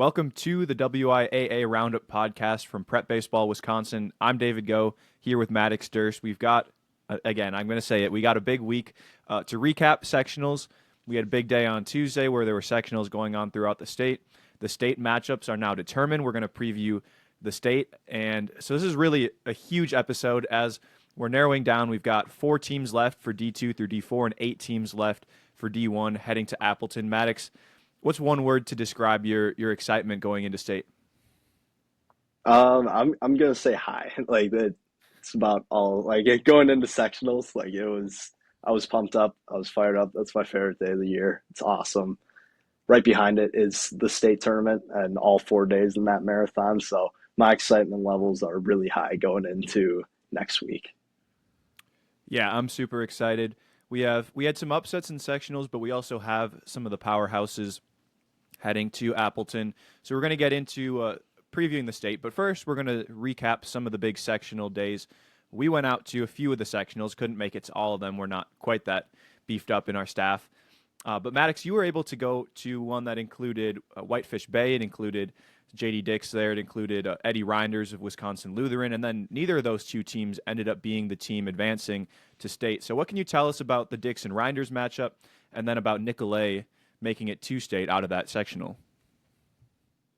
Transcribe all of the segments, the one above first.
Welcome to the WIAA Roundup podcast from Prep Baseball, Wisconsin. I'm David Go, here with Maddox, Durst. We've got, again, I'm going to say it, we got a big week to recap sectionals. We had a big day on Tuesday where there were sectionals going on throughout the state. The state matchups are now determined. We're going to preview the state. And so this is really a huge episode as we're narrowing down. We've got 4 teams left for D2 through D4 and 8 teams left for D1 heading to Appleton. Maddox, what's one word to describe your excitement going into state? I'm gonna say hi. Like it's about all. Like going into sectionals, like it was. I was pumped up. I was fired up. That's my favorite day of the year. It's awesome. Right behind it is the state tournament and all 4 days in that marathon. So my excitement levels are really high going into next week. Yeah, I'm super excited. We had some upsets in sectionals, but we also have some of the powerhouses heading to Appleton. So we're going to get into previewing the state. But first, we're going to recap some of the big sectional days. We went out to a few of the sectionals, couldn't make it to all of them. We're not quite that beefed up in our staff. But Maddox, you were able to go to one that included Whitefish Bay. It included J.D. Dix there. It included Eddie Reinders of Wisconsin Lutheran. And then neither of those two teams ended up being the team advancing to state. So what can you tell us about the Dix and Reinders matchup and then about Nicolay making it to state out of that sectional?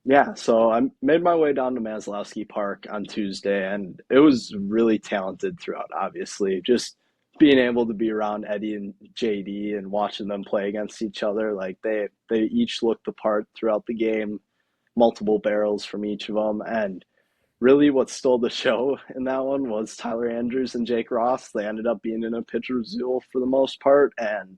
Yeah, so I made my way down to Maslowski Park on Tuesday, and it was really talented throughout, obviously. Just being able to be around Eddie and JD and watching them play against each other, like they each looked the part throughout the game, multiple barrels from each of them. And really what stole the show in that one was Tyler Andrews and Jake Ross. They ended up being in a pitcher's duel for the most part, and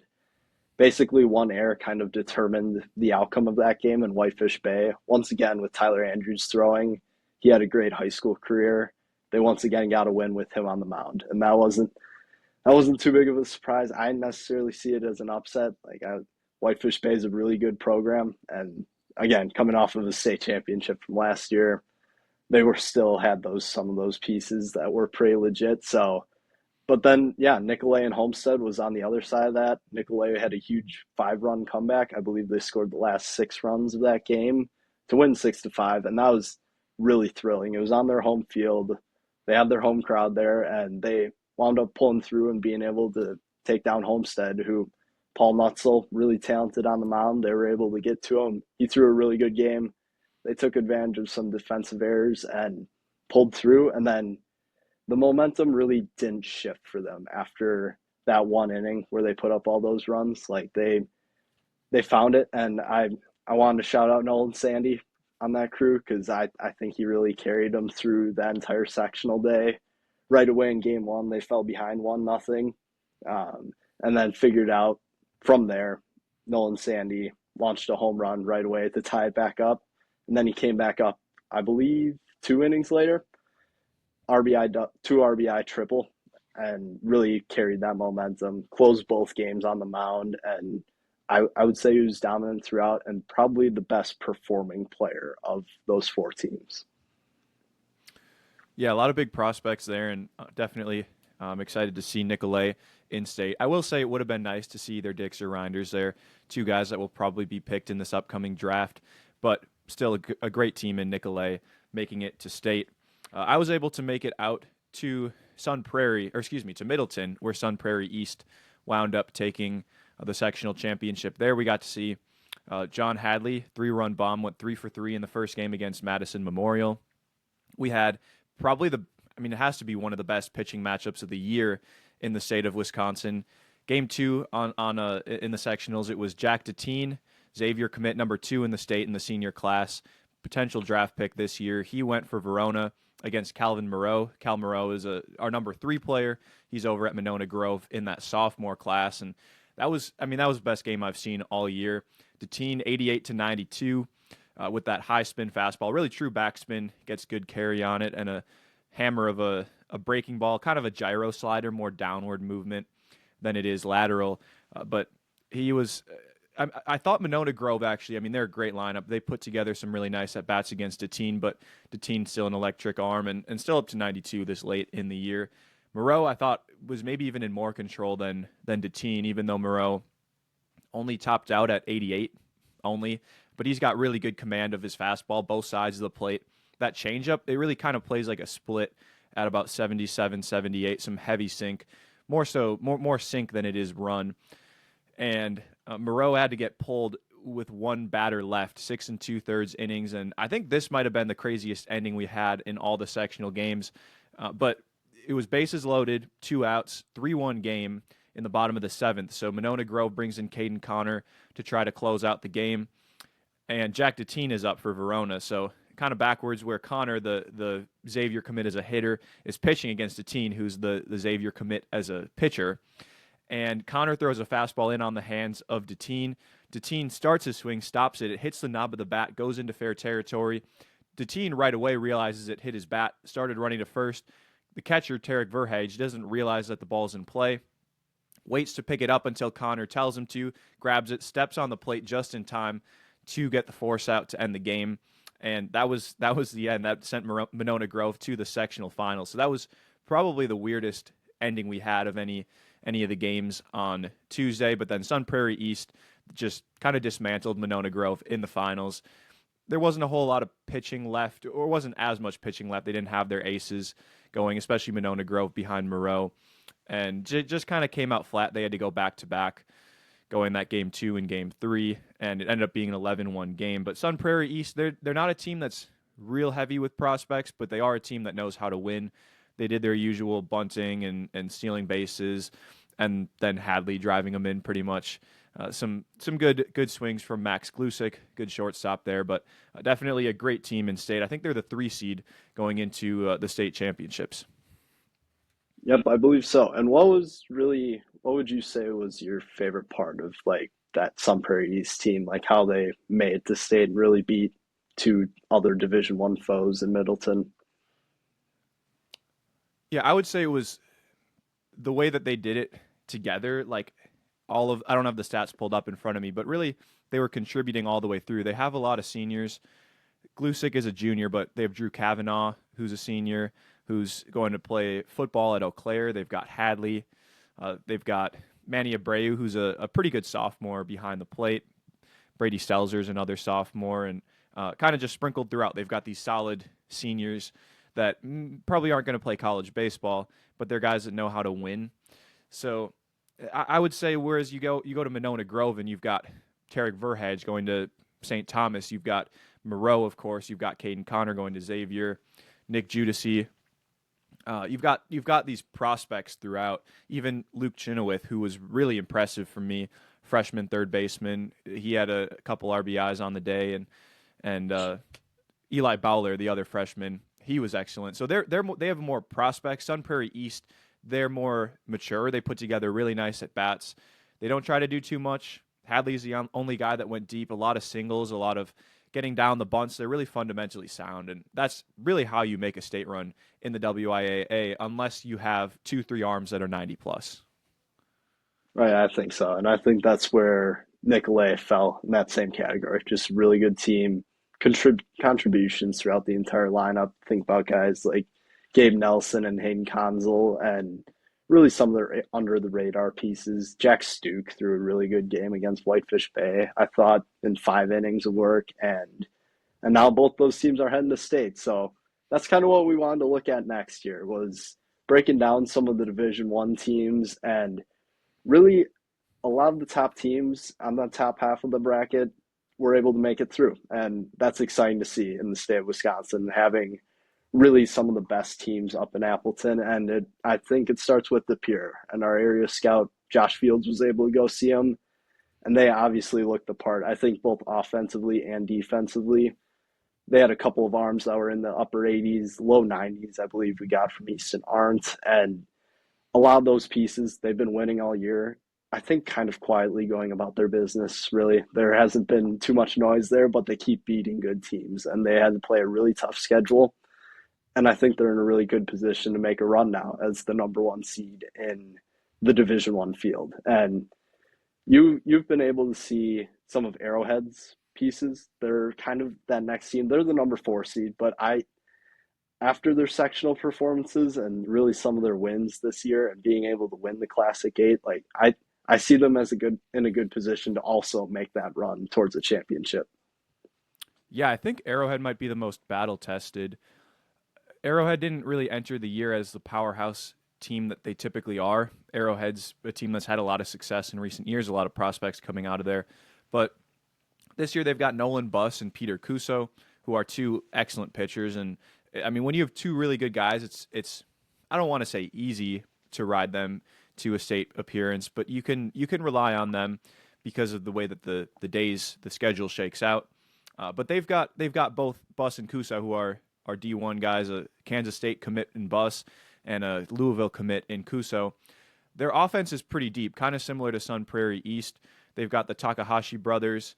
basically one error kind of determined the outcome of that game in Whitefish Bay. Once again, with Tyler Andrews throwing, he had a great high school career. They once again got a win with him on the mound, and that wasn't too big of a surprise. I didn't necessarily see it as an upset. Whitefish Bay is a really good program, and again, coming off of the state championship from last year, they were still had those some of those pieces that were pretty legit. So but then, yeah, Nicolay and Homestead was on the other side of that. Nicolay had a huge 5-run comeback. I believe they scored the last 6 runs of that game to win 6-5, and that was really thrilling. It was on their home field. They had their home crowd there, and they wound up pulling through and being able to take down Homestead, who Paul Nutzel, really talented on the mound. They were able to get to him. He threw a really good game. They took advantage of some defensive errors and pulled through, and then the momentum really didn't shift for them after that one inning where they put up all those runs. Like they found it, and I wanted to shout out Nolan Sandy on that crew because I think he really carried them through that entire sectional day. Right away in game one, they fell behind 1-0, and then figured out from there. Nolan Sandy launched a home run right away to tie it back up, and then he came back up, I believe, 2 innings later, RBI, 2 RBI triple, and really carried that momentum. Closed both games on the mound, and I would say he was dominant throughout, and probably the best performing player of those 4 teams. Yeah, a lot of big prospects there, and definitely excited to see Nicolay in state. I will say it would have been nice to see either Dix or Reinders there, 2 guys that will probably be picked in this upcoming draft, but still a great team in Nicolay making it to state. I was able to make it out to to Middleton, where Sun Prairie East wound up taking the sectional championship. There we got to see John Hadley, 3-run bomb, went 3 for 3 in the first game against Madison Memorial. We had probably it has to be one of the best pitching matchups of the year in the state of Wisconsin. Game 2 in the sectionals, it was Jack Deteen, Xavier commit number 2 in the state in the senior class, potential draft pick this year. He went for Verona against Calvin Moreau. Cal Moreau is our number 3 player. He's over at Monona Grove in that sophomore class, and that was the best game I've seen all year. Deteen 88-92 with that high spin fastball, really true backspin, gets good carry on it, and a hammer of a breaking ball, kind of a gyro slider, more downward movement than it is lateral. But he was. I thought Monona Grove actually, they're a great lineup. They put together some really nice at-bats against Deteen, but Deteen's still an electric arm and still up to 92 this late in the year. Moreau, I thought, was maybe even in more control than Deteen, even though Moreau only topped out at 88 only. but he's got really good command of his fastball, both sides of the plate. That changeup, it really kind of plays like a split at about 77, 78, some heavy sink, more sink than it is run. And Moreau had to get pulled with one batter left, 6 2/3 innings, and I think this might have been the craziest ending we had in all the sectional games. But it was bases loaded, 2 outs, 3-1 game in the bottom of the seventh. So Monona Grove brings in Caden Connor to try to close out the game, and Jack Deteen is up for Verona. So kind of backwards, where Connor, the Xavier commit as a hitter, is pitching against Deteen, who's the Xavier commit as a pitcher. And Connor throws a fastball in on the hands of Deteen. Deteen starts his swing, stops it. It hits the knob of the bat, goes into fair territory. Deteen right away realizes it hit his bat, started running to first. The catcher, Tarek Verhage, doesn't realize that the ball's in play, waits to pick it up until Connor tells him to, grabs it, steps on the plate just in time to get the force out to end the game. And that was the end. That sent Monona Grove to the sectional final. So that was probably the weirdest ending we had of any of the games on Tuesday. But then Sun Prairie East just kind of dismantled Monona Grove in the finals. There wasn't a whole lot of pitching left, or wasn't as much pitching left. They didn't have their aces going, especially Monona Grove behind Moreau. And just kind of came out flat. They had to go back-to-back, going that game 2 and game 3, and it ended up being an 11-1 game. But Sun Prairie East, they're not a team that's real heavy with prospects, but they are a team that knows how to win. They did their usual bunting and stealing bases, and then Hadley driving them in pretty much. Some good swings from Max Glusick, good shortstop there, but definitely a great team in state. I think they're the 3 seed going into the state championships. Yep, I believe so. And what would you say was your favorite part of like that Sun Prairie East team, like how they made it to state and really beat two other Division One foes in Middleton? Yeah, I would say it was the way that they did it together. Like I don't have the stats pulled up in front of me, but really they were contributing all the way through. They have a lot of seniors. Glusick is a junior, but they have Drew Kavanaugh, who's a senior, who's going to play football at Eau Claire. They've got Hadley. They've got Manny Abreu, who's a pretty good sophomore behind the plate. Brady Stelzer's another sophomore, and kind of just sprinkled throughout. They've got these solid seniors that probably aren't going to play college baseball, but they're guys that know how to win. So I would say, whereas you go to Monona Grove and you've got Tarek Verhage going to St. Thomas, you've got Moreau, of course, you've got Caden Connor going to Xavier, Nick Judici. You've got these prospects throughout. Even Luke Chinowith, who was really impressive for me, freshman third baseman. He had a couple RBIs on the day, and Eli Bowler, the other freshman, he was excellent. So they have more prospects. Sun Prairie East, they're more mature. They put together really nice at bats. They don't try to do too much. Hadley's the only guy that went deep. A lot of singles, a lot of getting down the bunts. They're really fundamentally sound, and that's really how you make a state run in the WIAA, unless you have 2-3 arms that are 90 plus. Right, I think so. And I think that's where Nicolay fell in that same category. Just really good team, contributions throughout the entire lineup. Think about guys like Gabe Nelson and Hayden Conzel, and really some of their under the radar pieces. Jack Stuke threw a really good game against Whitefish Bay, I thought, in 5 innings of work. And now both those teams are heading to state. So that's kind of what we wanted to look at next year, was breaking down some of the Division One teams, and really a lot of the top teams on the top half of the bracket were able to make it through. And that's exciting to see in the state of Wisconsin, having really some of the best teams up in Appleton. And I think it starts with the Pier. And our area scout, Josh Fields, was able to go see them. And they obviously looked the part, I think, both offensively and defensively. They had a couple of arms that were in the upper 80s, low 90s, I believe we got from Easton Arndt. And a lot of those pieces, they've been winning all year. I think kind of quietly going about their business, really. There hasn't been too much noise there, but they keep beating good teams. And they had to play a really tough schedule. And I think they're in a really good position to make a run now as the number 1 seed in the Division One field. And you've been able to see some of Arrowhead's pieces. They're kind of that next team. They're the number 4 seed, but after their sectional performances and really some of their wins this year and being able to win the Classic 8, like I see them as in a good position to also make that run towards a championship. Yeah, I think Arrowhead might be the most battle tested. Arrowhead didn't really enter the year as the powerhouse team that they typically are. Arrowhead's a team that's had a lot of success in recent years, a lot of prospects coming out of there. But this year they've got Nolan Buss and Peter Cuso, who are two excellent pitchers. And I mean, when you have two really good guys, it's I don't want to say easy to ride them to a state appearance, but you can rely on them because of the way that the schedule shakes out. But they've got both Buss and Kusa, who are D1 guys, a Kansas State commit in Buss and a Louisville commit in Kuso. Their offense is pretty deep, kind of similar to Sun Prairie East. They've got the Takahashi brothers,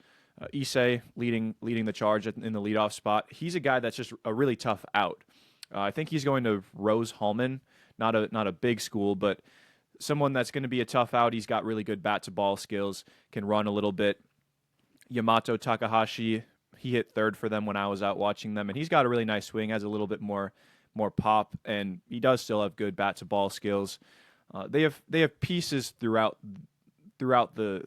Issei leading the charge in the leadoff spot. He's a guy that's just a really tough out. I think he's going to Rose Hulman, not a big school, but someone that's going to be a tough out. He's got really good bat to ball skills, can run a little bit. Yamato Takahashi, he hit third for them when I was out watching them, and he's got a really nice swing, has a little bit more pop, and he does still have good bat to ball skills. They have pieces throughout the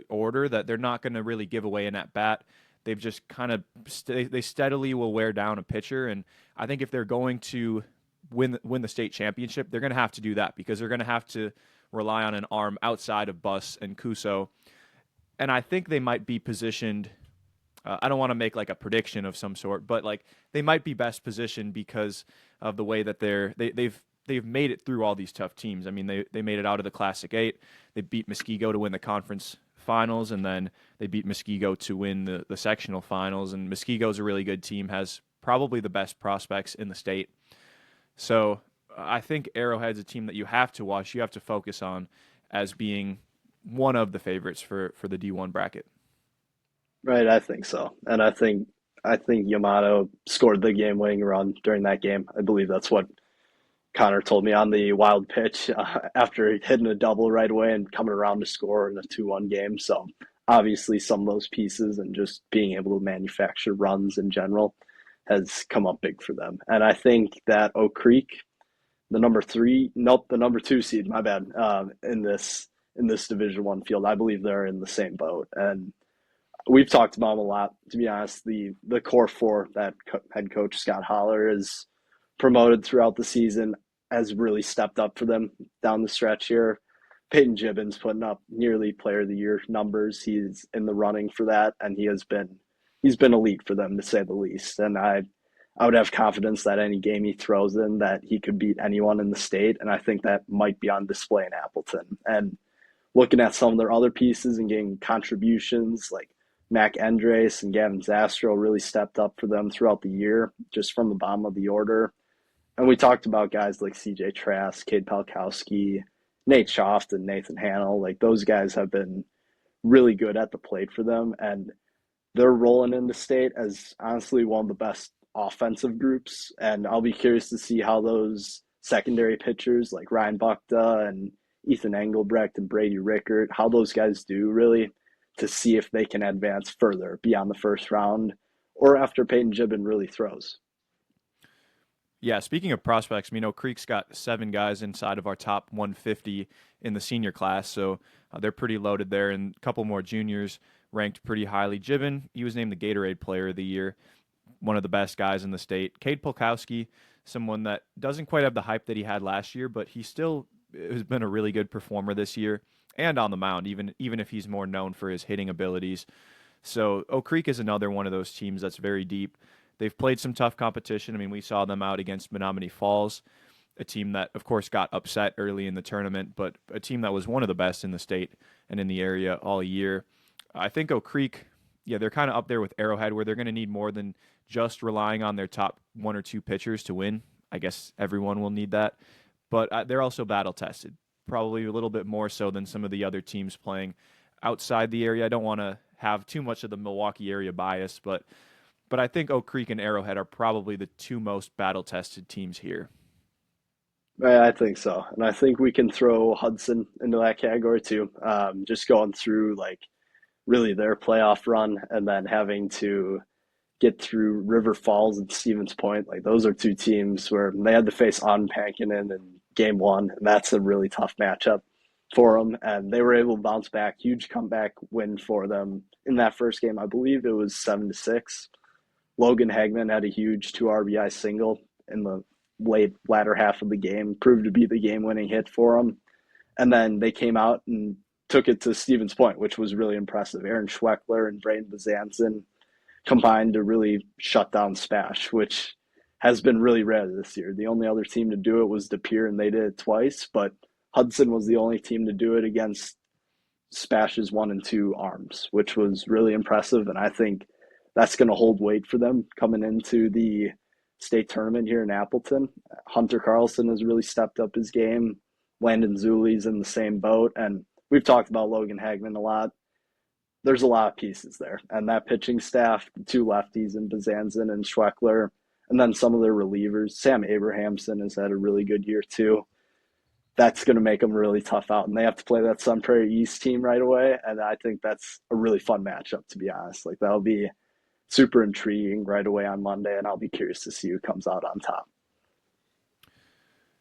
order that they're not going to really give away an at bat. They've just kind of they steadily will wear down a pitcher, and I think if they're going to win the state championship, they're going to have to do that because they're going to have to rely on an arm outside of Buss and Kuso, and I think they might be positioned. I don't want to make like a prediction of some sort, but like they might be best positioned because of the way that they've made it through all these tough teams. I mean, they made it out of the Classic 8. They beat Muskego to win the conference finals, and then they beat Muskego to win the sectional finals. And Muskego's a really good team, has probably the best prospects in the state. So I think Arrowhead's a team that you have to watch, you have to focus on as being one of the favorites for the D1 bracket. Right, I think so. And I think Yamato scored the game-winning run during that game. I believe that's what Connor told me on the wild pitch after hitting a double right away and coming around to score in a 2-1 game. So obviously some of those pieces and just being able to manufacture runs in general has come up big for them. And I think that Oak Creek, the number two seed, my bad, in this Division 1 field, I believe they're in the same boat. And we've talked about them a lot. To be honest, the core four that head coach Scott Holler is promoted throughout the season has really stepped up for them down the stretch here. Peyton Gibbons putting up nearly Player of the Year numbers. He's in the running for that, and he's been elite for them to say the least. And I would have confidence that any game he throws in that he could beat anyone in the state, and I think that might be on display in Appleton. And looking at some of their other pieces and getting contributions like Mac Andres and Gavin Zastro really stepped up for them throughout the year, just from the bottom of the order. And we talked about guys like CJ Trask, Cade Palkowski, Nate Schoft, and Nathan Hannell. Like those guys have been really good at the plate for them, and they're rolling into state as honestly one of the best offensive groups. And I'll be curious to see how those secondary pitchers like Ryan Buckta and Ethan Engelbrecht and Brady Rickert, how those guys do really to see if they can advance further beyond the first round or after Peyton Gibbon really throws. Yeah, speaking of prospects, Creek's got 7 guys inside of our top 150 in the senior class, so they're pretty loaded there, and a couple more juniors ranked pretty highly. Gibbon, he was named the Gatorade Player of the Year, one of the best guys in the state. Cade Polkowski, someone that doesn't quite have the hype that he had last year, but he still has been a really good performer this year and on the mound, even if he's more known for his hitting abilities. So Oak Creek is another one of those teams that's very deep. They've played some tough competition. I mean, we saw them out against Menominee Falls, a team that, of course, got upset early in the tournament, but a team that was one of the best in the state and in the area all year. I think Oak Creek, yeah, they're kind of up there with Arrowhead, where they're going to need more than just relying on their top 1 or 2 pitchers to win. I guess everyone will need that. But they're also battle tested, probably a little bit more so than some of the other teams playing outside the area. I don't want to have too much of the Milwaukee area bias, but I think Oak Creek and Arrowhead are probably the 2 most battle-tested teams here. Right, I think so. And I think we can throw Hudson into that category too. Just going through like really their playoff run and then having to get through River Falls and Stevens Point. Like those are 2 teams where they had to face On Pankinen in game 1, and that's a really tough matchup for them. And they were able to bounce back, huge comeback win for them in that first game. I believe it was 7-6. Logan Hagman had a huge 2 RBI single in the latter half of the game, proved to be the game winning hit for them. And then they came out and took it to Stevens Point, which was really impressive. Aaron Schweckler and Braden Bezanson combined to really shut down Spash, which has been really rare this year. The only other team to do it was De Pere, and they did it twice, but Hudson was the only team to do it against Spash's 1 and 2 arms, which was really impressive. And I think that's going to hold weight for them coming into the state tournament here in Appleton. Hunter Carlson has really stepped up his game. Landon Zuli's in the same boat. And we've talked about Logan Hagman a lot. There's a lot of pieces there. And that pitching staff, the two lefties in Bezanson and Schweckler, and then some of their relievers. Sam Abrahamson has had a really good year too. That's going to make them really tough out. And they have to play that Sun Prairie East team right away. And I think that's a really fun matchup, to be honest. Like, that'll be super intriguing right away on Monday, and I'll be curious to see who comes out on top.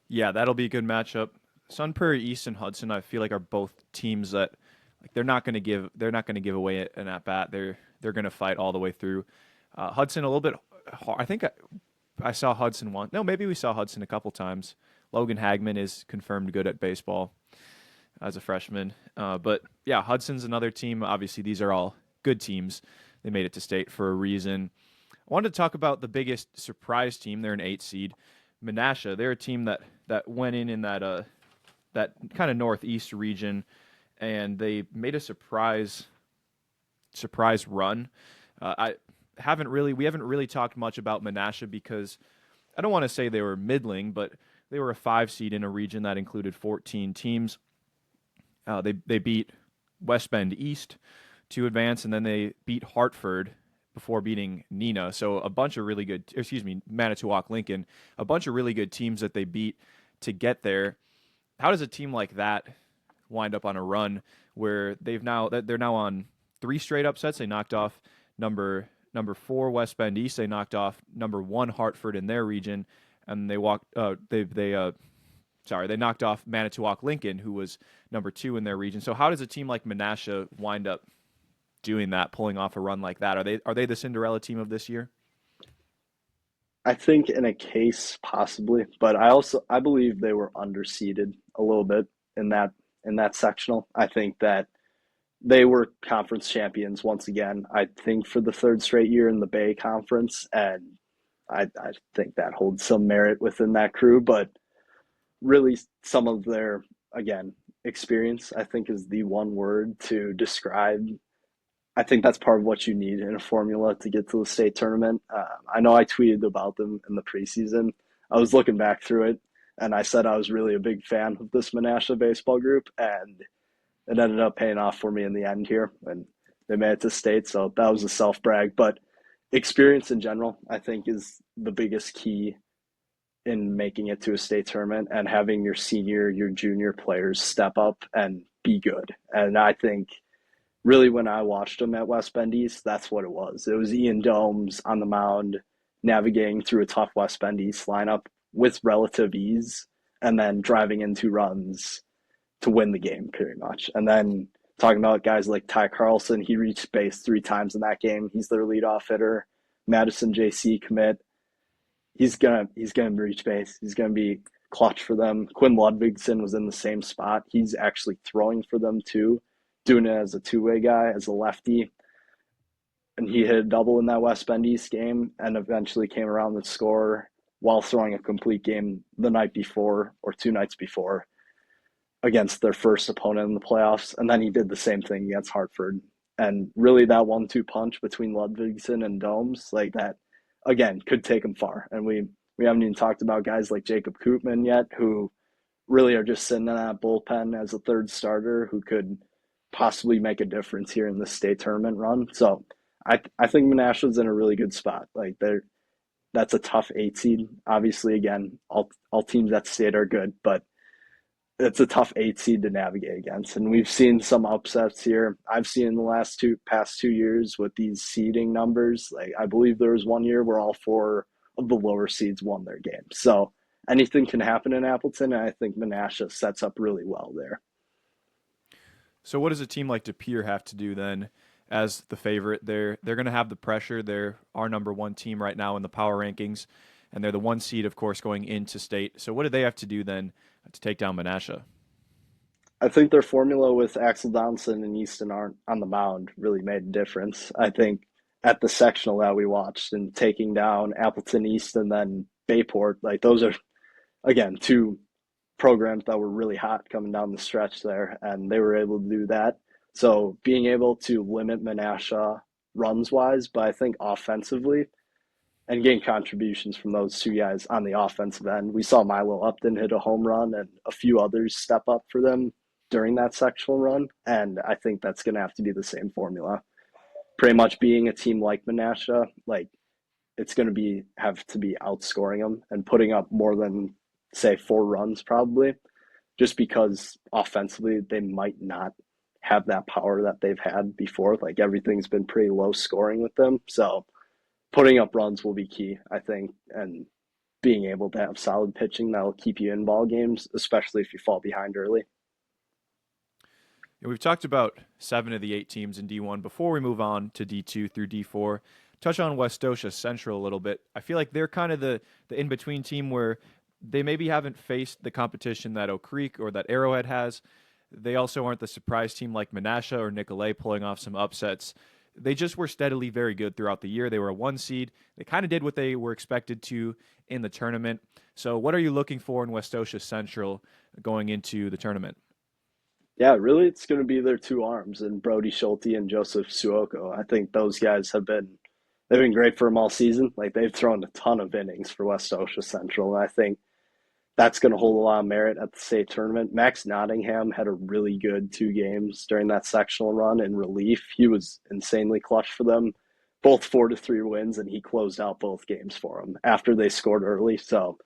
Yeah, that'll be a good matchup. Sun Prairie East and Hudson, I feel like, are both teams that like they're not going to give away an at bat. They're going to fight all the way through. Hudson a little bit hard. I think I saw Hudson once. No, maybe we saw Hudson a couple times. Logan Hagman is confirmed good at baseball as a freshman. But yeah, Hudson's another team. Obviously, these are all good teams. They made it to state for a reason. I wanted to talk about the biggest surprise team. They're an 8 seed, Menasha. They're a team that went in that kind of northeast region, and they made a surprise run. We haven't really talked much about Menasha because I don't want to say they were middling, but they were a 5 seed in a region that included 14 teams. They beat West Bend East to advance, and then they beat Hartford before beating Neenah. So Manitowoc Lincoln, a bunch of really good teams that they beat to get there. How does a team like that wind up on a run where they're now on 3 straight upsets? They knocked off number 4 West Bend East. They knocked off number 1 Hartford in their region, and they knocked off Manitowoc Lincoln, who was number 2 in their region. So how does a team like Menasha wind up doing that, pulling off a run like that? Are they the Cinderella team of this year? I think in a case possibly, but I believe they were underseeded a little bit in that sectional. I think that they were conference champions once again. I think for the 3rd straight year in the Bay Conference, and I think that holds some merit within that crew. But really, some of their, again, experience, I think, is the one word to describe. I think that's part of what you need in a formula to get to the state tournament. I know I tweeted about them in the preseason. I was looking back through it, and I said I was really a big fan of this Menasha baseball group, and it ended up paying off for me in the end here, and they made it to state, so that was a self-brag. But experience in general, I think, is the biggest key in making it to a state tournament, and having your senior, your junior players step up and be good. And I think really when I watched them at West Bend East, that's what it was. It was Ian Domes on the mound navigating through a tough West Bend East lineup with relative ease, and then driving in 2 runs to win the game pretty much. And then talking about guys like Ty Carlson, he reached base 3 times in that game. He's their leadoff hitter. Madison JC commit. He's gonna reach base. He's gonna be clutch for them. Quinn Ludvigson was in the same spot. He's actually throwing for them too, doing it as a 2-way guy, as a lefty. And he hit a double in that West Bend East game, and eventually came around the score while throwing a complete game the night before, or 2 nights before, against their first opponent in the playoffs. And then he did the same thing against Hartford. And really, that 1-2 punch between Ludvigson and Domes, like that, again, could take them far. And we haven't even talked about guys like Jacob Koopman yet, who really are just sitting in that bullpen as a 3rd starter, who could possibly make a difference here in the state tournament run. So I think Menasha's in a really good spot. Like, that's a tough 8 seed. Obviously, again, all teams at state are good, but it's a tough 8 seed to navigate against. And we've seen some upsets here. I've seen in the past 2 years with these seeding numbers. Like, I believe there was one year where all 4 of the lower seeds won their game. So anything can happen in Appleton, and I think Menasha sets up really well there. So what does a team like De Pere have to do then as the favorite. They're going to have the pressure. They're our number one team right now in the power rankings, and they're the one seed, of course, going into state. So what do they have to do then to take down Menasha? I think their formula with Axel Donson and Easton aren't on the mound really made a difference. I think at the sectional that we watched and taking down Appleton East and then Bayport, like those are again two programs that were really hot coming down the stretch there, and they were able to do that. So being able to limit Menasha runs wise, but I think offensively and gain contributions from those two guys on the offensive end. We saw Milo Upton hit a home run and a few others step up for them during that sectional run, and I think that's going to have to be the same formula. Pretty much being a team like Menasha, like it's going to be have to be outscoring them and putting up more than say 4 runs probably, just because offensively they might not have that power that they've had before. Like everything's been pretty low scoring with them, so putting up runs will be key, I think, and being able to have solid pitching that'll keep you in ball games, especially if you fall behind early. Yeah, we've talked about 7 of the 8 teams in D1. Before we move on to D2 through D4, touch on Westosha Central a little bit. I feel like they're kind of the in between team where they maybe haven't faced the competition that Oak Creek or that Arrowhead has. They also aren't the surprise team like Menasha or Nicolay pulling off some upsets. They just were steadily very good throughout the year. They were a 1 seed. They kind of did what they were expected to in the tournament. So, what are you looking for in Westosha Central going into the tournament? Yeah, really, it's going to be their two arms and Brody Schulte and Joseph Suoko. I think those guys they've been great for them all season. Like they've thrown a ton of innings for Westosha Central, and I think that's going to hold a lot of merit at the state tournament. Max Nottingham had a really good 2 games during that sectional run in relief. He was insanely clutch for them, both 4-3 wins, and he closed out both games for them after they scored early. So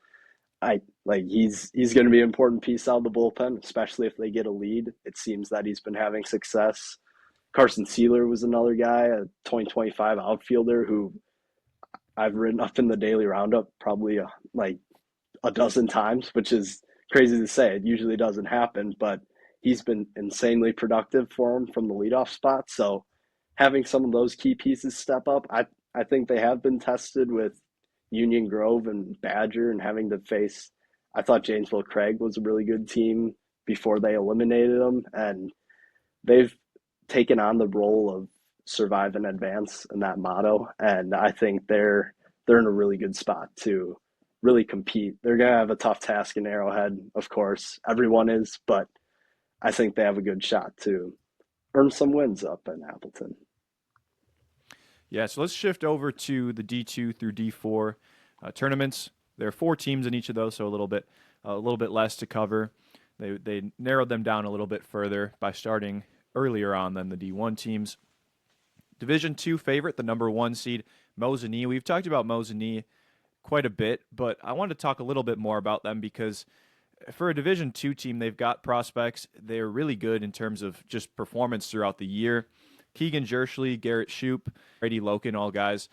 I like he's going to be an important piece out of the bullpen, especially if they get a lead. It seems that he's been having success. Carson Sealer was another guy, a 2025 outfielder who I've written up in the daily roundup probably like a dozen times, which is crazy to say. It usually doesn't happen, but he's been insanely productive for him from the leadoff spot. So having some of those key pieces step up, I think they have been tested with Union Grove and Badger and having to face. I thought Janesville Craig was a really good team before they eliminated them, and they've taken on the role of survive and advance in that motto, and I think they're in a really good spot to really compete. They're going to have a tough task in Arrowhead, of course. Everyone is, but I think they have a good shot to earn some wins up in Appleton. Yeah, so let's shift over to the D2 through D4 tournaments. There are 4 teams in each of those, so a little bit less to cover. They narrowed them down a little bit further by starting earlier on than the D1 teams. Division 2 favorite, the number 1 seed, Mosinee. We've talked about Mosinee quite a bit, but I wanted to talk a little bit more about them because for a Division 2 team, they've got prospects. They're really good in terms of just performance throughout the year. Keegan Jerschley, Garrett Shoup, Brady Loken, all guys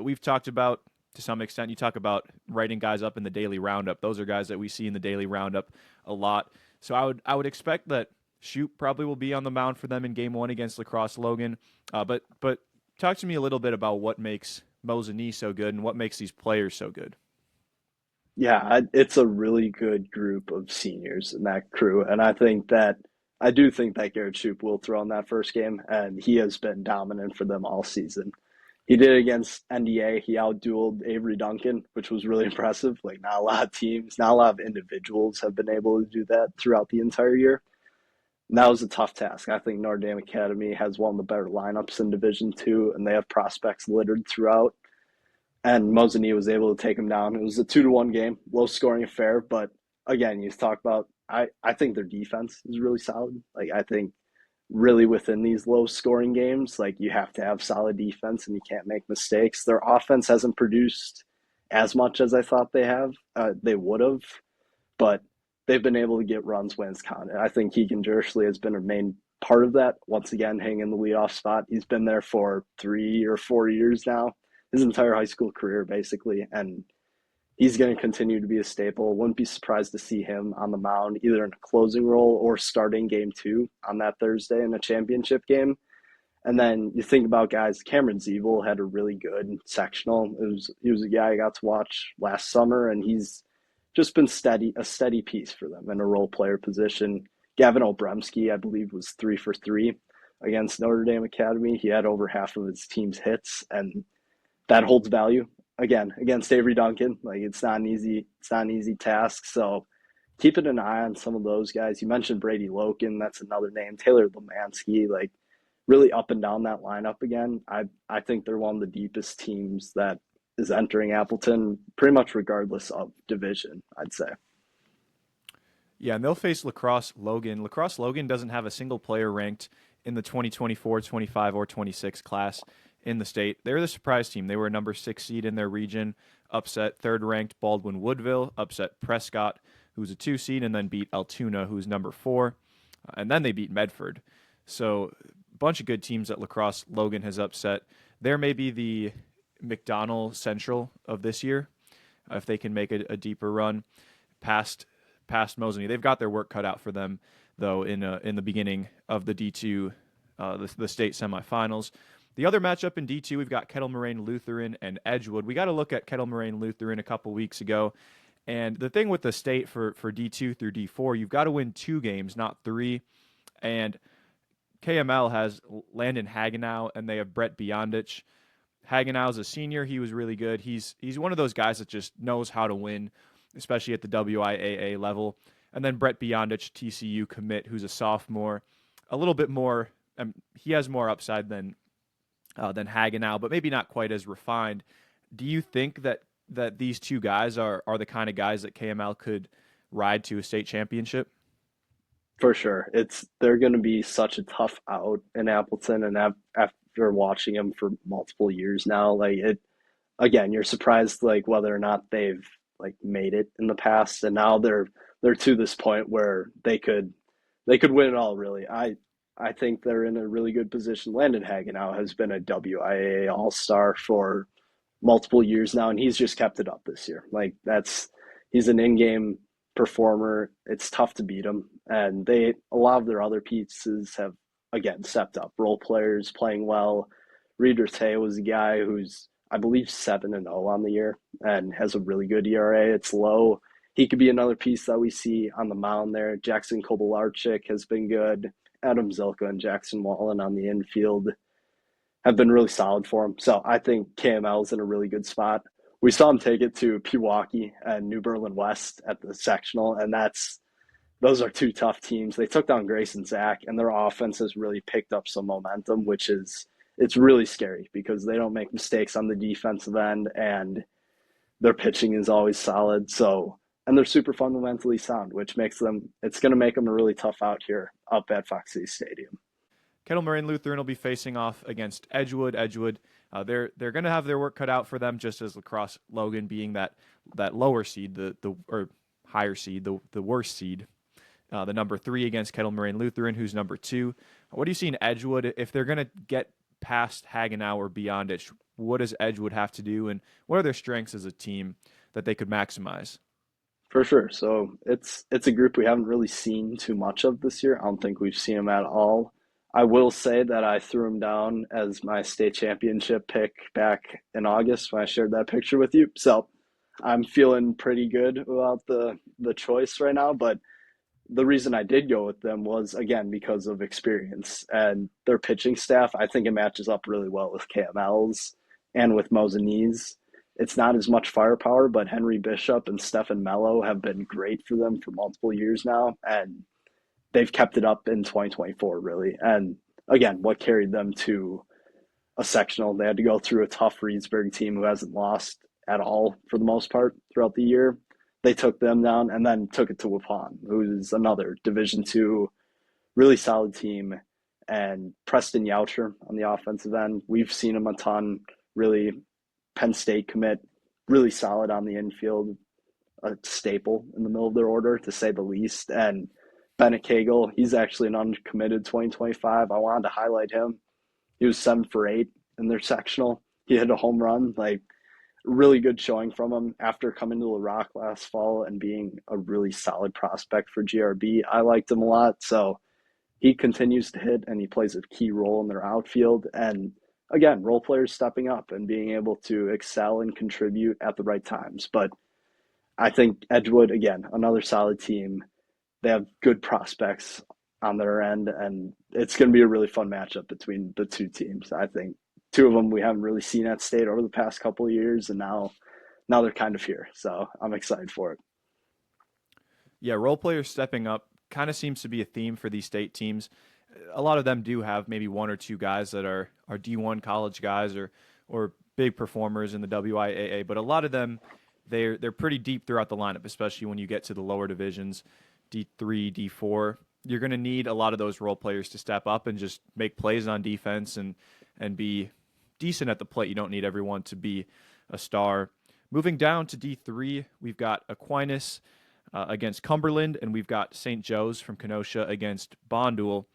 we've talked about to some extent. You talk about writing guys up in the daily roundup. Those are guys that we see in the daily roundup a lot. So I would expect that Shoup probably will be on the mound for them in Game 1 against Lacrosse Logan. But talk to me a little bit about what makes Mosinee so good and what makes these players so good. Yeah, it's a really good group of seniors in that crew, and I do think that Garrett Shoup will throw in that first game, and he has been dominant for them all season. He did it against NDA. He outdueled Avery Duncan, which was really impressive. Like not a lot of teams, not a lot of individuals have been able to do that throughout the entire year. And that was a tough task. I think Notre Dame Academy has one of the better lineups in Division Two, and they have prospects littered throughout. And Mosinee was able to take him down. It was a 2-1 game, low scoring affair. But again, you talk about I think their defense is really solid. Like I think really within these low scoring games, like you have to have solid defense and you can't make mistakes. Their offense hasn't produced as much as I thought they would have, but they've been able to get runs when it's counted. I think Keegan Jerschley has been a main part of that. Once again, hanging in the leadoff spot. He's been there for 3 or 4 years now, his entire high school career, basically. And he's going to continue to be a staple. Wouldn't be surprised to see him on the mound, either in a closing role or starting Game 2 on that Thursday in a championship game. And then you think about guys, Cameron Zeeble had a really good sectional. He was a guy I got to watch last summer, and he's just been a steady piece for them in a role player position. Gavin Obremski, I believe, was 3 for 3 against Notre Dame Academy. He had over half of his team's hits, and that holds value again against Avery Duncan. Like it's not an easy task. So keeping an eye on some of those guys. You mentioned Brady Loken, that's another name. Taylor Lemansky, like really up and down that lineup again. I think they're one of the deepest teams that is entering Appleton, pretty much regardless of division, I'd say. Yeah, and they'll face Lacrosse Logan. Lacrosse Logan doesn't have a single player ranked in the 2024, 25, or 26 class in the state. They're the surprise team. They were a number 6 seed in their region, upset third ranked Baldwin Woodville, upset Prescott, who's a 2 seed, and then beat Altoona, who's number 4. And then they beat Medford. So a bunch of good teams that Lacrosse Logan has upset. There may be the McDonald Central of this year if they can make a deeper run past Mosinee. They've got their work cut out for them, though, in the beginning of the D2, the state semifinals. The other matchup in D2, we've got Kettle Moraine Lutheran and Edgewood. We got to look at Kettle Moraine Lutheran a couple weeks ago. And the thing with the state for D2 through D4, you've got to win 2 games, not 3. And KML has Landon Hagenow, and they have Brett Beyondich. Hagenow is a senior. He was really good. He's one of those guys that just knows how to win, especially at the WIAA level. And then Brett Beyondich, TCU commit, who's a sophomore, a little bit more. He has more upside than Hagenow, but maybe not quite as refined. Do you think that these 2 guys are the kind of guys that KML could ride to a state championship? For sure. They're going to be such a tough out in Appleton, and after watching them for multiple years now, like it again, you're surprised like whether or not they've like made it in the past, and now they're to this point where they could win it all. Really, I think they're in a really good position. Landon Hagenow has been a WIAA All Star for multiple years now, and he's just kept it up this year. Like he's an in-game performer. It's tough to beat him, and a lot of their other pieces have again stepped up. Role players playing well. Reeder Tay was a guy who's I believe 7-0 on the year and has a really good ERA. It's low. He could be another piece that we see on the mound there. Jackson Kobalarczyk has been good. Adam Zilka and Jackson Wallen on the infield have been really solid for him. So I think KML is in a really good spot. We saw him take it to Pewaukee and New Berlin West at the sectional, and those are 2 tough teams. They took down Grace and Zach, and their offense has really picked up some momentum, which is it's really scary because they don't make mistakes on the defensive end, and their pitching is always solid. So, and they're super fundamentally sound, which it's going to make them a really tough out here up at Fox City Stadium. Kettle Moraine Lutheran will be facing off against Edgewood. Edgewood, they're going to have their work cut out for them, just as Lacrosse Logan being that lower seed, or higher seed, the worst seed. The number 3 against Kettle Moraine Lutheran, who's number 2. What do you see in Edgewood if they're going to get past Hagenow or Beyondich? What does Edgewood have to do, and what are their strengths as a team that they could maximize? For sure. So it's a group we haven't really seen too much of this year. I don't think we've seen them at all. I will say that I threw them down as my state championship pick back in August when I shared that picture with you. So I'm feeling pretty good about the choice right now. But the reason I did go with them was again because of experience and their pitching staff. I think it matches up really well with KML's and with Mosinee's. It's not as much firepower, but Henry Bishop and Stefan Mello have been great for them for multiple years now, and they've kept it up in 2024 really. And again, what carried them to a sectional? They had to go through a tough Reedsburg team who hasn't lost at all for the most part throughout the year. They took them down and then took it to Waupun, who is another Division II really solid team. And Preston Yautner on the offensive end, we've seen him a ton. Really, Penn State commit, really solid on the infield, a staple in the middle of their order to say the least. And Bennett Cagle, he's actually an uncommitted 2025. I wanted to highlight him. He was 7 for 8 in their sectional. He hit a home run, like really good showing from him after coming to the Rock last fall and being a really solid prospect for GRB. I liked him a lot. So he continues to hit and he plays a key role in their outfield. And again, role players stepping up and being able to excel and contribute at the right times. But I think Edgewood, again, another solid team. They have good prospects on their end, and it's going to be a really fun matchup between the two teams. I think two of them we haven't really seen at state over the past couple of years, and now they're kind of here. So I'm excited for it. Yeah, role players stepping up kind of seems to be a theme for these state teams. A lot of them do have maybe one or two guys that are D1 college guys or big performers in the WIAA, but a lot of them they're pretty deep throughout the lineup, especially when you get to the lower divisions, D3, D4. You're going to need a lot of those role players to step up and just make plays on defense and be decent at the plate. You don't need everyone to be a star. Moving down to D3, we've got Aquinas against Cumberland, and we've got St. Joe's from Kenosha against Bondul.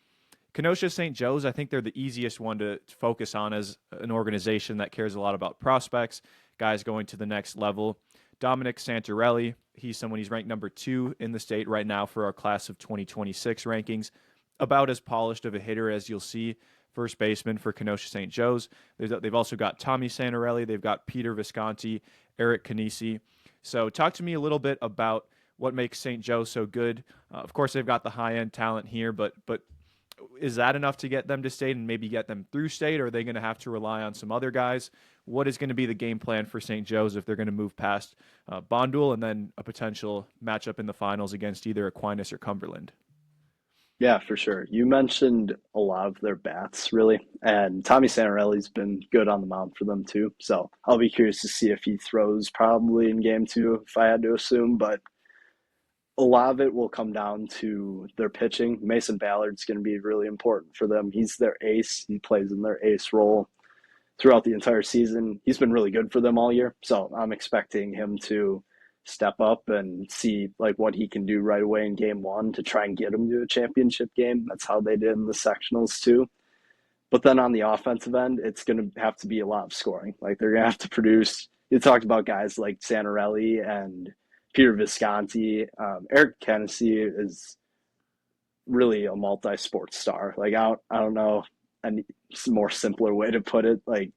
Kenosha St. Joe's, I think they're the easiest one to focus on as an organization that cares a lot about prospects, guys going to the next level. Dominic Santarelli, he's ranked number 2 in the state right now for our class of 2026 rankings. About as polished of a hitter as you'll see. First baseman for Kenosha St. Joe's. They've also got Tommy Santarelli. They've got Peter Visconti, Eric Canisi. So talk to me a little bit about what makes St. Joe so good. Of course, they've got the high-end talent here, but is that enough to get them to state and maybe get them through state, or are they going to have to rely on some other guys? What is going to be the game plan for St. Joe's if they're going to move past Bondul and then a potential matchup in the finals against either Aquinas or Cumberland? Yeah, for sure. You mentioned a lot of their bats, really, and Tommy Santarelli's been good on the mound for them too. So I'll be curious to see if he throws probably in game two, if I had to assume. But a lot of it will come down to their pitching. Mason Ballard's going to be really important for them. He's their ace. He plays in their ace role throughout the entire season. He's been really good for them all year. So I'm expecting him to step up and see like what he can do right away in game one to try and get him to a championship game. That's how they did in the sectionals too. But then on the offensive end, it's going to have to be a lot of scoring. Like they're going to have to produce. You talked about guys like Santarelli and Peter Visconti. Eric Kennedy is really a multi-sport star. Like I don't know any more simpler way to put it. Like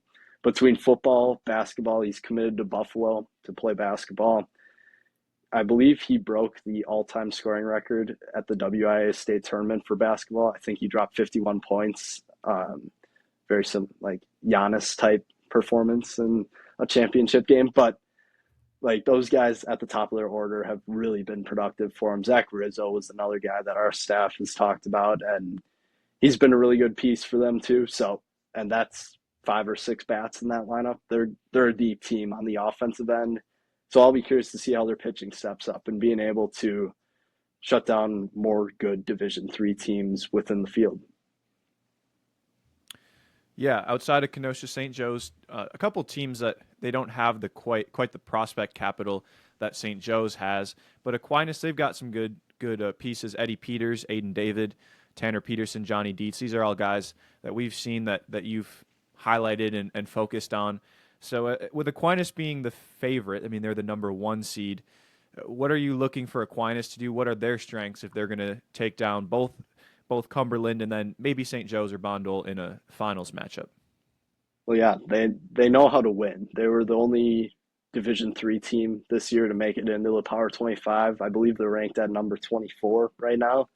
between football, basketball, he's committed to Buffalo to play basketball. I believe he broke the all-time scoring record at the WIA state tournament for basketball. I think he dropped 51 points. Very some like Giannis type performance in a championship game, but like those guys at the top of their order have really been productive for him. Zach Rizzo was another guy that our staff has talked about, and he's been a really good piece for them too. So, and that's 5 or 6 bats in that lineup. They're a deep team on the offensive end. So I'll be curious to see how their pitching steps up and being able to shut down more good Division III teams within the field. Yeah, outside of Kenosha St. Joe's, a couple teams that they don't have the quite the prospect capital that St. Joe's has, but Aquinas they've got some good pieces. Eddie Peters, Aiden David, Tanner Peterson, Johnny Dietz. These are all guys that we've seen that you've highlighted and focused on. So with Aquinas being the favorite, I mean they're the number 1 seed. What are you looking for Aquinas to do? What are their strengths if they're going to take down both Cumberland and then maybe St. Joe's or Bondul in a finals matchup? Well, yeah, they know how to win. They were the only Division III team this year to make it into the Power 25. I believe they're ranked at number 24 right now,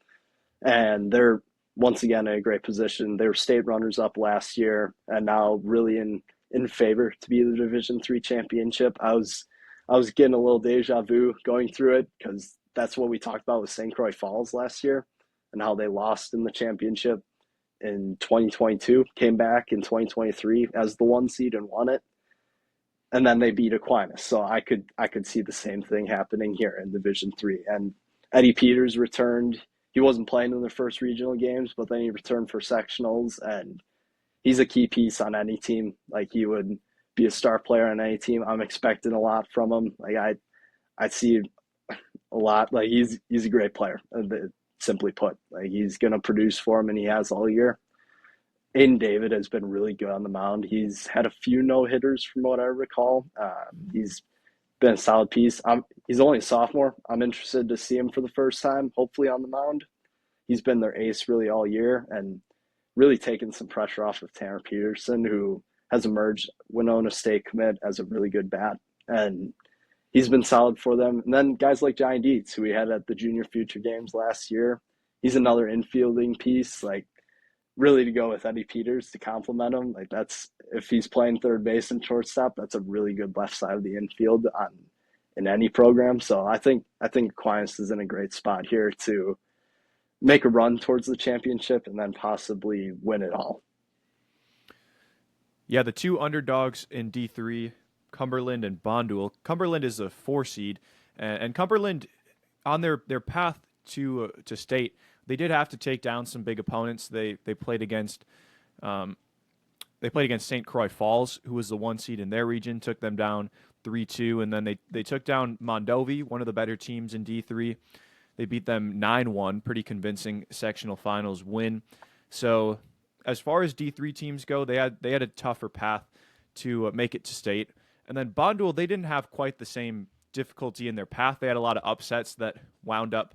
and they're once again in a great position. They were state runners up last year, and now really in favor to be the Division III championship. I was getting a little deja vu going through it because that's what we talked about with St. Croix Falls last year and how they lost in the championship in 2022, came back in 2023 as the 1 seed and won it, and then they beat Aquinas. So I could see the same thing happening here in Division III. And Eddie Peters returned. He wasn't playing in the first regional games, but then he returned for sectionals, and he's a key piece on any team. Like he would be a star player on any team. I'm expecting a lot from him. Like I see a lot. Like he's a great player. Simply put, like he's gonna produce for him, and he has all year. Aiden David has been really good on the mound. He's had a few no hitters from what I recall. He's been a solid piece. He's only a sophomore. I'm interested to see him for the first time, hopefully on the mound. he's been their ace really all year and really taken some pressure off of Tanner Peterson, who has emerged Winona State commit as a really good bat. And he's been solid for them. And then guys like Giant Eats, who we had at the Junior Future Games last year, he's another infielding piece, like really to go with Eddie Peters to complement him. Like that's if he's playing third base and shortstop, that's a really good left side of the infield on in any program. So I think Aquinas is in a great spot here to make a run towards the championship and then possibly win it all. Yeah, the two underdogs in D3, Cumberland and Bondul. Cumberland is a 4 seed, and Cumberland on their path to state, they did have to take down some big opponents. They played against um, they played against St. Croix Falls, who was the 1 seed in their region, took them down 3-2, and then they took down Mondovi, one of the better teams in D3. They beat them 9-1, pretty convincing sectional finals win. So as far as D3 teams go, they had a tougher path to make it to state. And then Bondul, they didn't have quite the same difficulty in their path. They had a lot of upsets that wound up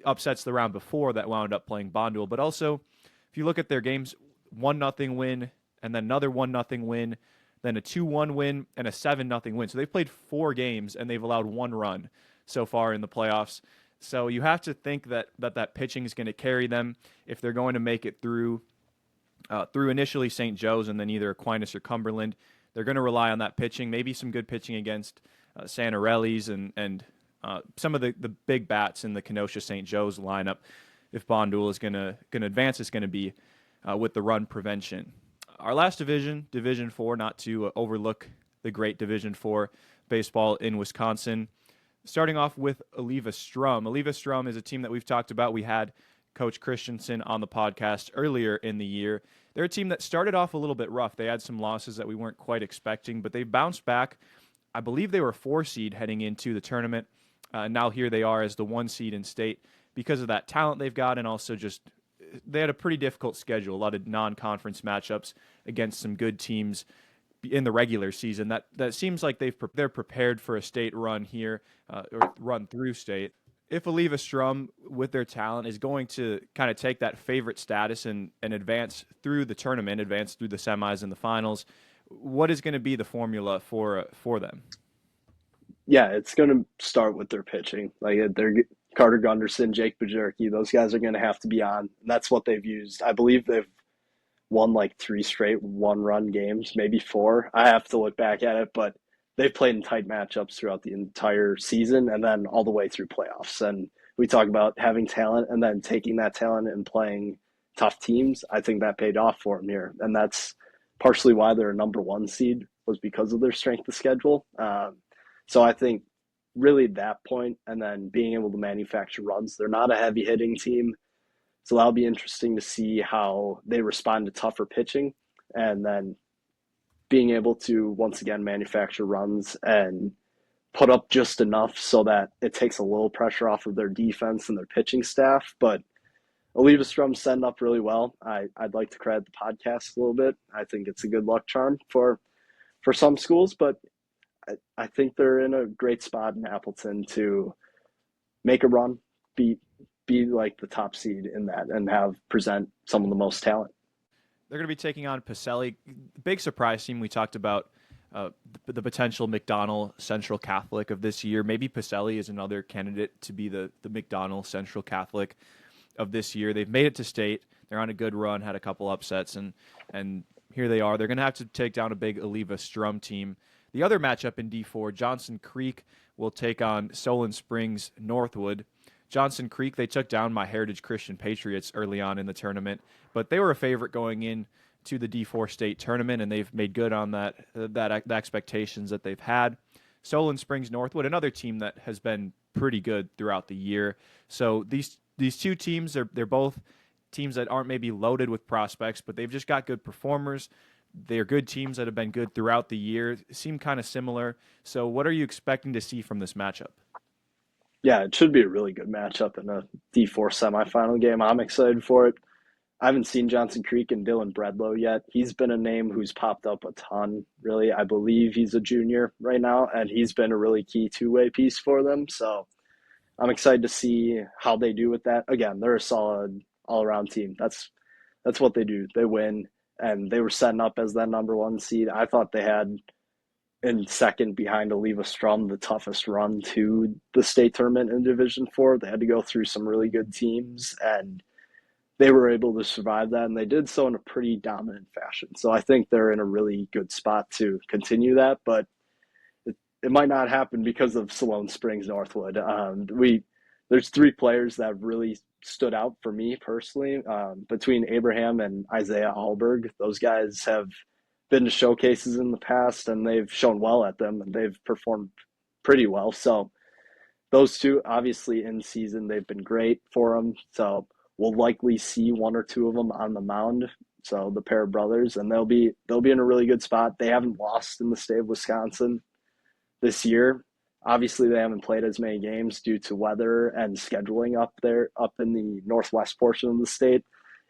upsets the round before that wound up playing Bondul. But also, if you look at their games, 1-0 win, and then another 1-0 win, then a 2-1 win, and a 7-0 win. So they've played 4 games, and they've allowed 1 run so far in the playoffs. So you have to think that pitching is going to carry them if they're going to make it through initially St. Joe's and then either Aquinas or Cumberland. They're going to rely on that pitching, maybe some good pitching against Santarelli's and some of the big bats in the Kenosha St. Joe's lineup. If Bondul is going to advance, it's going to be with the run prevention. Our last division, Division 4, not to overlook the great Division 4 baseball in Wisconsin. Starting off with Oliva Strum. Oliva Strum is a team that we've talked about. We had Coach Christensen on the podcast earlier in the year. They're a team that started off a little bit rough. They had some losses that we weren't quite expecting, but they bounced back. I believe they were a 4 seed heading into the tournament. Now here they are as the 1 seed in state because of that talent they've got, and also just they had a pretty difficult schedule, a lot of non-conference matchups against some good teams in the regular season. That seems like they're prepared for a state run here, or run through state. If Oliva Strum, with their talent, is going to kind of take that favorite status and advance through the tournament, advance through the semis and the finals, what is going to be the formula for them? Yeah, it's going to start with their pitching. Like they're Carter Gunderson, Jake Bajorki, those guys are going to have to be on. And that's what they've used. I believe they've won like 3 straight 1-run games, maybe 4. I have to look back at it, but they've played in tight matchups throughout the entire season and then all the way through playoffs. And we talk about having talent and then taking that talent and playing tough teams. I think that paid off for them here. And that's partially why they're a number 1 seed, was because of their strength of schedule. So I think really that point and then being able to manufacture runs. They're not a heavy hitting team. So that'll be interesting to see how they respond to tougher pitching and then being able to once again manufacture runs and put up just enough so that it takes a little pressure off of their defense and their pitching staff. But Oliva Strum's setting up really well. I'd like to credit the podcast a little bit. I think it's a good luck charm for some schools, but I think they're in a great spot in Appleton to make a run, be like the top seed in that, and present some of the most talent. They're going to be taking on Pacelli. Big surprise team. We talked about the potential McDonell Central Catholic of this year. Maybe Pacelli is another candidate to be the McDonell Central Catholic of this year. They've made it to state. They're on a good run, had a couple upsets, and here they are. They're going to have to take down a big Oliva Strum team. The other matchup in D4, Johnson Creek will take on Solon Springs Northwood. Johnson Creek, they took down my Heritage Christian Patriots early on in the tournament, but they were a favorite going in to the D4 state tournament, and they've made good on the expectations that they've had. Solon Springs Northwood, another team that has been pretty good throughout the year. So these two teams, they're both teams that aren't maybe loaded with prospects, but they've just got good performers. They're good teams that have been good throughout the year, seem kind of similar. So what are you expecting to see from this matchup? Yeah, it should be a really good matchup in a D4 semifinal game. I'm excited for it. I haven't seen Johnson Creek and Dylan Bredlow yet. He's been a name who's popped up a ton, really. I believe he's a junior right now, and he's been a really key two-way piece for them. So I'm excited to see how they do with that. Again, they're a solid all around team. That's what they do. They win, and they were setting up as that number one seed. I thought they had in second behind Oliva Strum the toughest run to the state tournament in Division Four. They had to go through some really good teams, and they were able to survive that, and they did so in a pretty dominant fashion. So I think they're in a really good spot to continue that, but it might not happen because of Siloam Springs Northwood. There's three players that really stood out for me personally between Abraham and Isaiah Hallberg. Those guys have been to showcases in the past and they've shown well at them and they've performed pretty well. So those two, obviously in season, they've been great for them. So we'll likely see one or two of them on the mound. So the pair of brothers, and they'll be in a really good spot. They haven't lost in the state of Wisconsin this year. Obviously, they haven't played as many games due to weather and scheduling up there, up in the northwest portion of the state.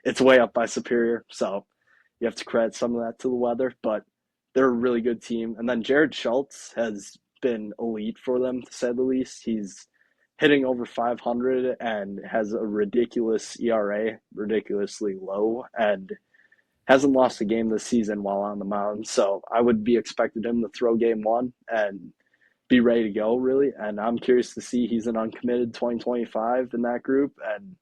It's way up by Superior, so you have to credit some of that to the weather, but they're a really good team. And then Jared Schultz has been elite for them, to say the least. He's hitting over 500 and has a ridiculous ERA, ridiculously low, and hasn't lost a game this season while on the mound. So I would be expecting him to throw game one and be ready to go, really. And I'm curious to see he's an uncommitted 2025 in that group. And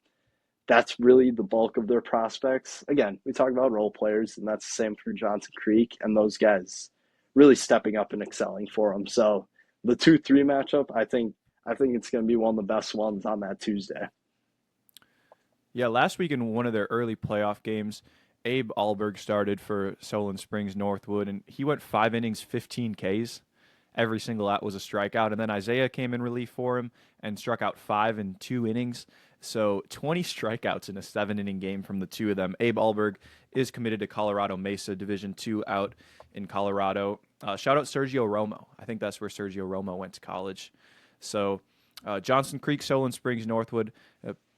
that's really the bulk of their prospects. Again, we talk about role players, and that's the same for Johnson Creek and those guys really stepping up and excelling for them. So the 2-3 matchup, I think it's going to be one of the best ones on that Tuesday. Yeah, last week in one of their early playoff games, Abe Alberg started for Solon Springs Northwood, and he went 5 innings, 15 Ks. Every single out was a strikeout, and then Isaiah came in relief for him and struck out 5 in 2 innings. So 20 strikeouts in a 7 inning game from the two of them. Abe Alberg is committed to Colorado Mesa Division II out in Colorado. Shout out Sergio Romo. I think that's where Sergio Romo went to college. So Johnson Creek, Solon Springs Northwood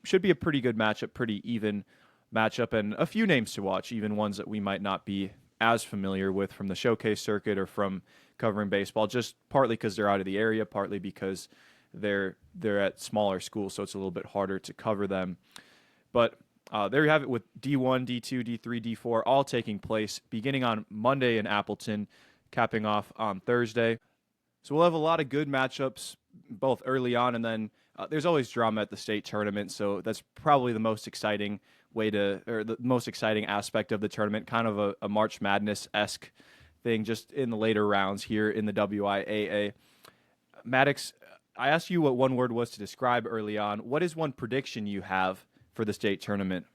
should be a pretty good matchup, pretty even matchup, and a few names to watch, even ones that we might not be as familiar with from the showcase circuit or from covering baseball, just partly because they're out of the area, partly because they're at smaller schools, so it's a little bit harder to cover them. But there you have it with D1, D2, D3, D4 all taking place beginning on Monday in Appleton, capping off on Thursday. So we'll have a lot of good matchups both early on, and then there's always drama at the state tournament, so that's probably the most exciting the most exciting aspect of the tournament, kind of a March Madness-esque thing just in the later rounds here in the WIAA. Maddox, I asked you what one word was to describe early on. What is one prediction you have for the state tournament?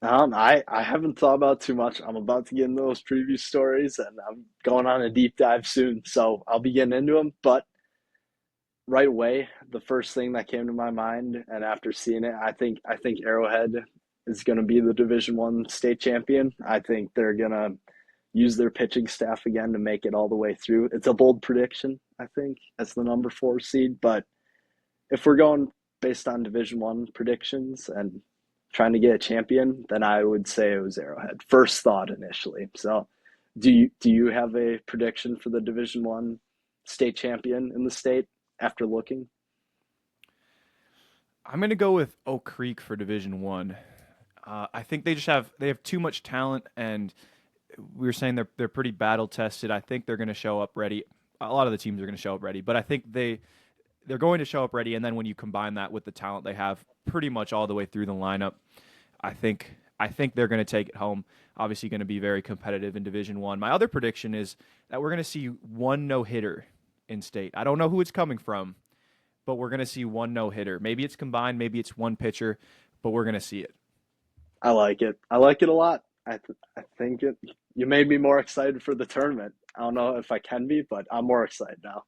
I haven't thought about too much. I'm about to get into those preview stories, and I'm going on a deep dive soon, so I'll be getting into them. But right away, the first thing that came to my mind, and after seeing it, I think Arrowhead is going to be the Division One state champion. I think they're going to use their pitching staff again to make it all the way through. It's a bold prediction, I think, as the number 4 seed. But if we're going based on Division One predictions and trying to get a champion, then I would say it was Arrowhead. First thought initially. So, do you have a prediction for the Division One state champion in the state after looking? I'm going to go with Oak Creek for Division One. I think they have too much talent, and we were saying they're pretty battle tested. I think they're going to show up ready. A lot of the teams are going to show up ready, but I think they're going to show up ready. And then when you combine that with the talent they have, pretty much all the way through the lineup, I think they're going to take it home. Obviously, going to be very competitive in Division One. My other prediction is that we're going to see one no hitter in state. I don't know who it's coming from, but we're going to see one no hitter. Maybe it's combined, maybe it's one pitcher, but we're going to see it. I like it. I like it a lot. I think it. You made me more excited for the tournament. I don't know if I can be, but I'm more excited now.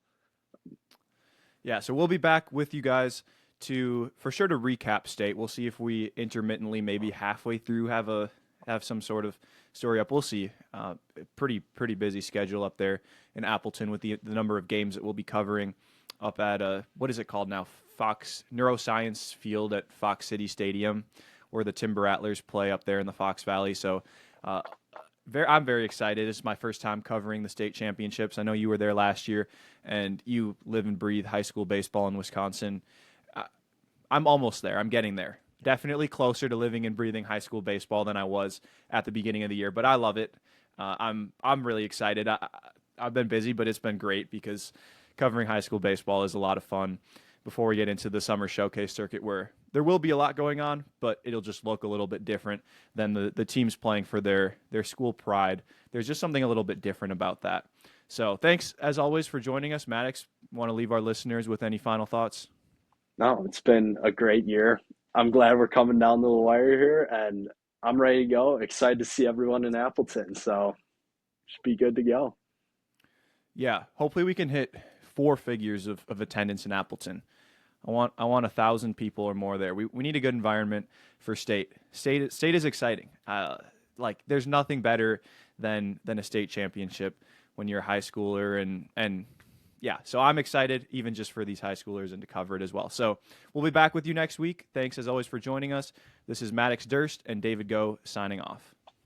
Yeah, so we'll be back with you guys to for sure to recap state. We'll see if we intermittently, maybe halfway through, have some sort of story up. We'll see. Pretty busy schedule up there in Appleton with the number of games that we'll be covering up at what is it called now? Fox Neuroscience Field at Fox City Stadium, where the Timber Rattlers play up there in the Fox Valley. So I'm very excited. It's my first time covering the state championships. I know you were there last year, and you live and breathe high school baseball in Wisconsin. I, I'm almost there. I'm getting there. Definitely closer to living and breathing high school baseball than I was at the beginning of the year, but I love it. I'm really excited. I've been busy, but it's been great because covering high school baseball is a lot of fun. Before we get into the summer showcase circuit, where there will be a lot going on, but it'll just look a little bit different than the teams playing for their school pride. There's just something a little bit different about that. So thanks as always for joining us, Maddox. Want to leave our listeners with any final thoughts? No, it's been a great year. I'm glad we're coming down to the wire here, and I'm ready to go. Excited to see everyone in Appleton. So should be good to go. Yeah, hopefully we can hit four figures of attendance in Appleton. I want 1,000 people or more there. We need a good environment for state. State is exciting. Like there's nothing better than a state championship when you're a high schooler and yeah. So I'm excited even just for these high schoolers and to cover it as well. So we'll be back with you next week. Thanks as always for joining us. This is Maddox Durst and David Go signing off.